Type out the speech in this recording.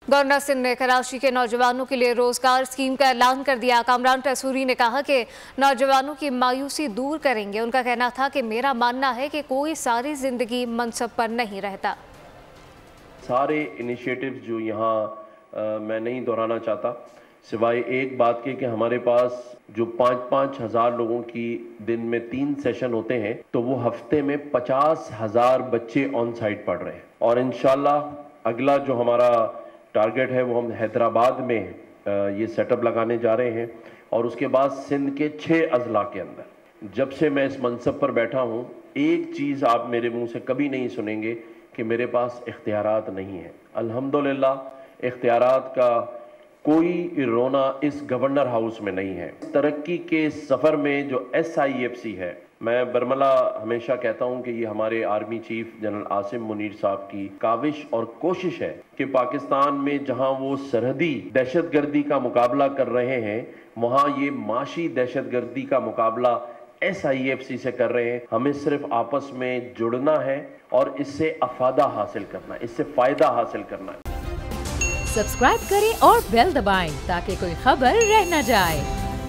Governor Sindh ने कराची के नौजवानों के लिए रोजगार स्कीम का ऐलान कर दिया। कामरान टसूरी ने कहा कि नौजवानों की मायूसी दूर करेंगे। उनका कहना था कि मेरा मानना है कि कोई सारी जिंदगी मनसब पर नहीं रहता। सारे इनिशिएटिव्स जो यहाँ मैं नहीं दोहराना चाहता, सिवाय एक बात के कि हमारे पास जो 5-5 हज़ार लोगों की दिन में 3 सेशन होते हैं, तो वो हफ्ते में 50,000 बच्चे ऑन साइट पढ़ रहे हैं। और इंशाल्लाह अगला जो हमारा टारगेट है वो हम हैदराबाद में ये सेटअप लगाने जा रहे हैं, और उसके बाद सिंध के 6 अजला के अंदर। जब से मैं इस मनसब पर बैठा हूँ, एक चीज़ आप मेरे मुंह से कभी नहीं सुनेंगे कि मेरे पास इख्तियारात नहीं है। अल्हम्दुलिल्लाह इख्तियारात का कोई रोना इस गवर्नर हाउस में नहीं है। तरक्की के सफ़र में जो SIFC है, मैं बरमला हमेशा कहता हूं कि ये हमारे army chief general Asim Munir साहब की काविश और कोशिश है कि पाकिस्तान में जहां वो सरहदी दहशतगर्दी का मुकाबला कर रहे हैं, वहां ये माशी दहशतगर्दी का मुकाबला SIFC से कर रहे हैं। हमें सिर्फ आपस में जुड़ना है और इससे अफादा हासिल करना है, इससे फायदा हासिल करना है। सब्सक्राइब करें और बेल दबाएं ताकि कोई खबर रह न जाए।